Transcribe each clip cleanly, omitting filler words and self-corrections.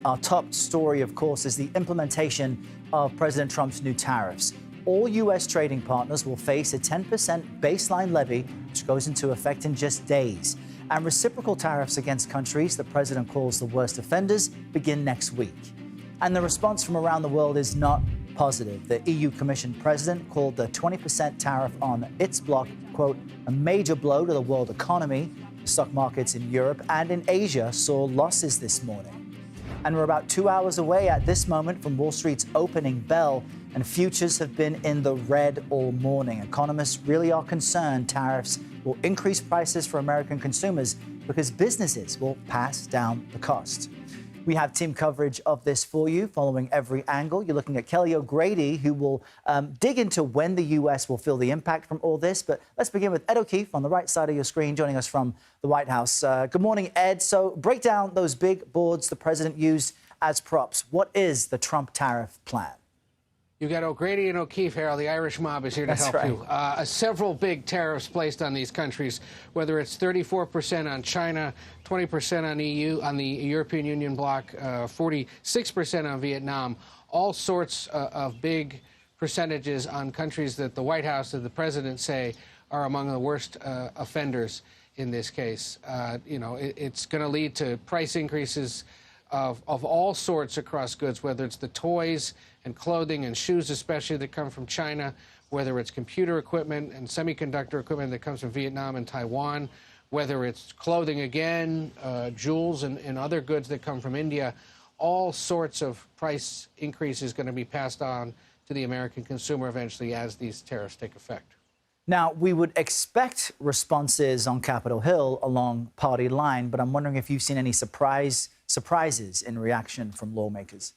Our top story, of course, is the implementation of President Trump's new tariffs. All U.S. trading partners will face a 10% baseline levy, which goes into effect in just days. And reciprocal tariffs against countries the president calls the worst offenders begin next week. And the response from around the world is not positive. The EU Commission president called the 20% tariff on its bloc, quote, a major blow to the world economy. Stock markets in Europe and in Asia saw losses this morning. And we're about 2 hours away at this moment from Wall Street's opening bell, and futures have been in the red all morning. Economists really are concerned tariffs will increase prices for American consumers because businesses will pass down the cost. We have team coverage of this for you, following every angle. You're looking at Kelly O'Grady, who will dig into when the U.S. will feel the impact from all this. But let's begin with Ed O'Keefe on the right side of your screen, joining us from the White House. Good morning, Ed. So break down those big boards the president used as props. What is the Trump tariff plan? You got O'Grady and O'Keefe, Harold. The Irish mob is here to help you. Several big tariffs placed on these countries, whether it's 34% on China, 20% on EU, on the European Union bloc, 46% on Vietnam, all sorts of big percentages on countries that the White House and the president say are among the worst offenders in this case. It's going to lead to price increases of all sorts across goods, whether it's the toys and clothing and shoes especially that come from China, whether it's computer equipment and semiconductor equipment that comes from Vietnam and Taiwan, whether it's clothing again, jewels and other goods that come from India. All sorts of price increases going to be passed on to the American consumer eventually as these tariffs take effect. Now, we would expect responses on Capitol Hill along party line, but I'm wondering if you've seen any surprises in reaction from lawmakers.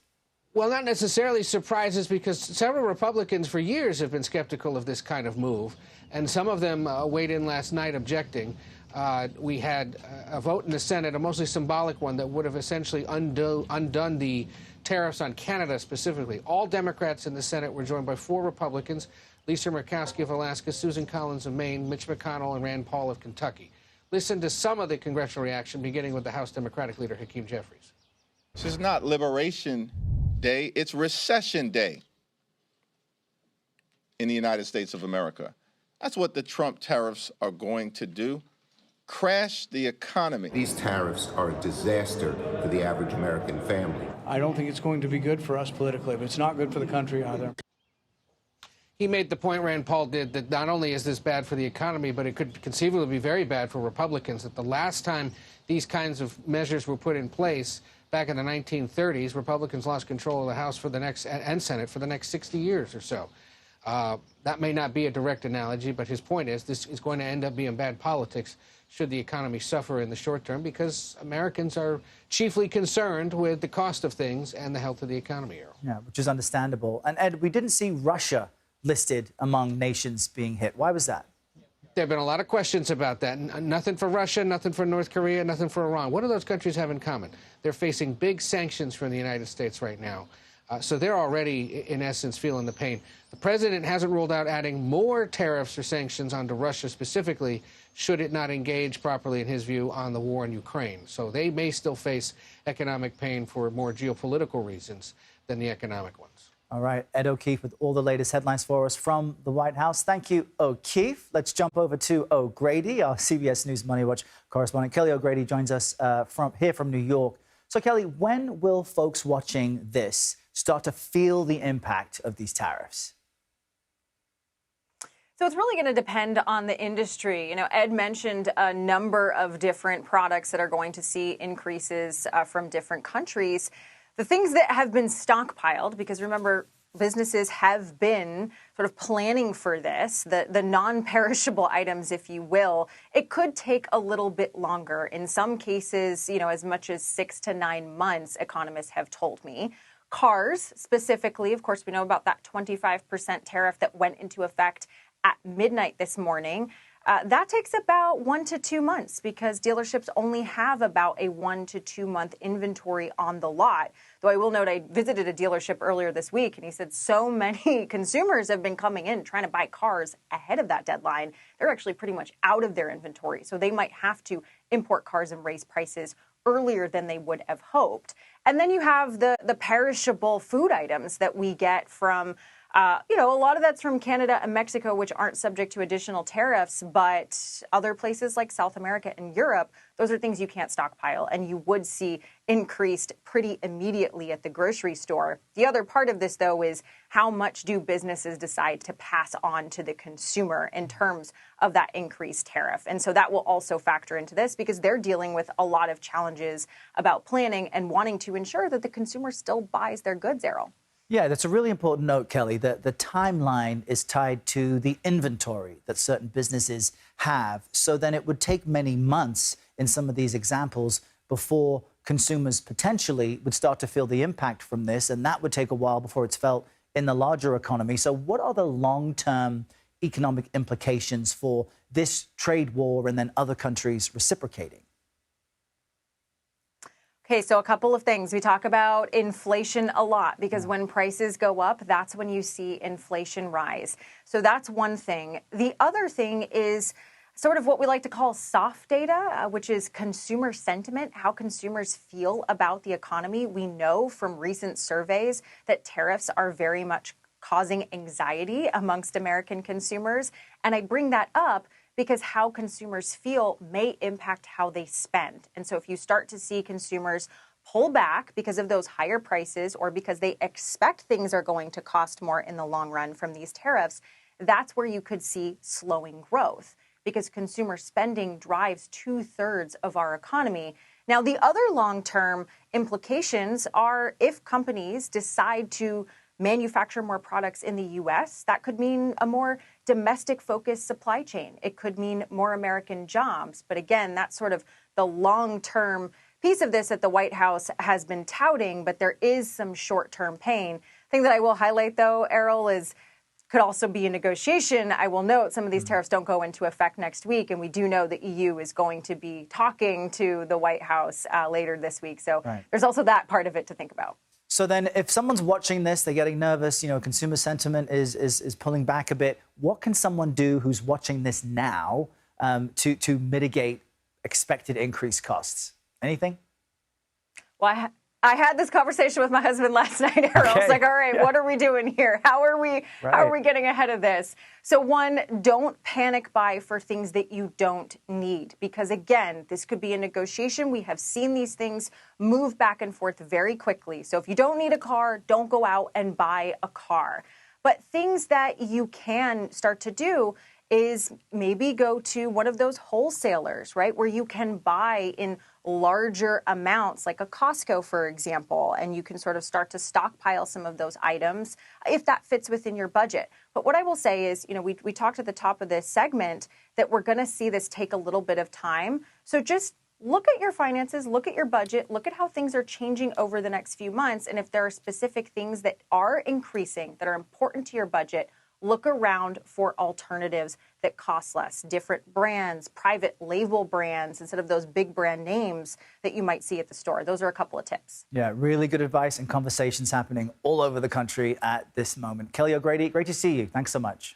Well, not necessarily surprises, because several Republicans for years have been skeptical of this kind of move, and some of them weighed in last night objecting. We had a vote in the Senate, a mostly symbolic one, that would have essentially undone the tariffs on Canada specifically. All Democrats in the Senate were joined by 4 Republicans: Lisa Murkowski of Alaska, Susan Collins of Maine, Mitch McConnell, and Rand Paul of Kentucky. Listen to some of the congressional reaction, beginning with the House Democratic leader, Hakeem Jeffries. This is not Liberation Day, it's Recession Day in the United States of America. That's what the Trump tariffs are going to do: crash the economy. These tariffs are a disaster for the average American family. I don't think it's going to be good for us politically, but it's not good for the country either. He made the point, Rand Paul did, that not only is this bad for the economy, but it could conceivably be very bad for Republicans. That the last time these kinds of measures were put in place, back in the 1930s, Republicans lost control of the House and Senate for the next 60 years or so. That may not be a direct analogy, but his point is this is going to end up being bad politics should the economy suffer in the short term, because Americans are chiefly concerned with the cost of things and the health of the economy. Yeah, which is understandable. And Ed, we didn't see Russia listed among nations being hit. Why was that? There have been a lot of questions about that. Nothing for Russia, nothing for North Korea, nothing for Iran. What do those countries have in common? They're facing big sanctions from the United States right now. So they're already, in essence, feeling the pain. The president hasn't ruled out adding more tariffs or sanctions onto Russia specifically, should it not engage properly, in his view, on the war in Ukraine. So they may still face economic pain for more geopolitical reasons than the economic ones. All right, Ed O'Keefe with all the latest headlines for us from the White House. Thank you, O'Keefe. Let's jump over to O'Grady, our CBS News Money Watch correspondent. Kelly O'Grady joins us from New York. So, Kelly, when will folks watching this start to feel the impact of these tariffs? So it's really going to depend on the industry. You know, Ed mentioned a number of different products that are going to see increases from different countries. The things that have been stockpiled, because remember, businesses have been sort of planning for this, the non-perishable items, if you will, it could take a little bit longer. In some cases, you know, as much as 6 to 9 months, economists have told me. Cars specifically, of course, we know about that 25% tariff that went into effect at midnight this morning. That takes about 1 to 2 months, because dealerships only have about a 1 to 2 month inventory on the lot. Though I will note, I visited a dealership earlier this week, and he said so many consumers have been coming in trying to buy cars ahead of that deadline. They're actually pretty much out of their inventory, so they might have to import cars and raise prices earlier than they would have hoped. And then you have the perishable food items that we get from, a lot of that's from Canada and Mexico, which aren't subject to additional tariffs, but other places like South America and Europe, those are things you can't stockpile, and you would see increased pretty immediately at the grocery store. The other part of this, though, is how much do businesses decide to pass on to the consumer in terms of that increased tariff? And so that will also factor into this because they're dealing with a lot of challenges about planning and wanting to ensure that the consumer still buys their goods, Errol. Yeah, that's a really important note, Kelly, that the timeline is tied to the inventory that certain businesses have. So then it would take many months in some of these examples before consumers potentially would start to feel the impact from this. And that would take a while before it's felt in the larger economy. So what are the long-term economic implications for this trade war and then other countries reciprocating? Okay, so a couple of things. We talk about inflation a lot because when prices go up, that's when you see inflation rise. So that's one thing. The other thing is sort of what we like to call soft data, which is consumer sentiment, how consumers feel about the economy. We know from recent surveys that tariffs are very much causing anxiety amongst American consumers. And I bring that up because how consumers feel may impact how they spend. And so if you start to see consumers pull back because of those higher prices or because they expect things are going to cost more in the long run from these tariffs, that's where you could see slowing growth because consumer spending drives 2/3 of our economy. Now, the other long-term implications are if companies decide to manufacture more products in the U.S., that could mean a more domestic-focused supply chain. It could mean more American jobs. But again, that's sort of the long-term piece of this that the White House has been touting, but there is some short-term pain. Thing that I will highlight, though, Errol, is could also be a negotiation. I will note some of these tariffs don't go into effect next week, and we do know the EU is going to be talking to the White House later this week. So there's also that part of it to think about. So then if someone's watching this, they're getting nervous, consumer sentiment is pulling back a bit. What can someone do who's watching this now to mitigate expected increased costs? Anything? Well, I had this conversation with my husband last night, Errol. I was like, all right, what are we doing here? How are we getting ahead of this? So one, don't panic buy for things that you don't need. Because again, this could be a negotiation. We have seen these things move back and forth very quickly. So if you don't need a car, don't go out and buy a car. But things that you can start to do is maybe go to one of those wholesalers, right, where you can buy in larger amounts, like a Costco, for example, and you can sort of start to stockpile some of those items if that fits within your budget. But what I will say is, we talked at the top of this segment that we're going to see this take a little bit of time. So just look at your finances, look at your budget, look at how things are changing over the next few months. And if there are specific things that are increasing, that are important to your budget, look around for alternatives that cost less, different brands, private label brands, instead of those big brand names that you might see at the store. Those are a couple of tips. Yeah, really good advice and conversations happening all over the country at this moment. Kelly O'Grady, great to see you. Thanks so much.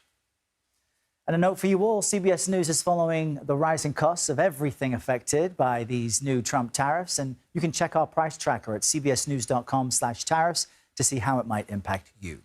And a note for you all, CBS News is following the rising costs of everything affected by these new Trump tariffs. And you can check our price tracker at cbsnews.com/tariffs to see how it might impact you.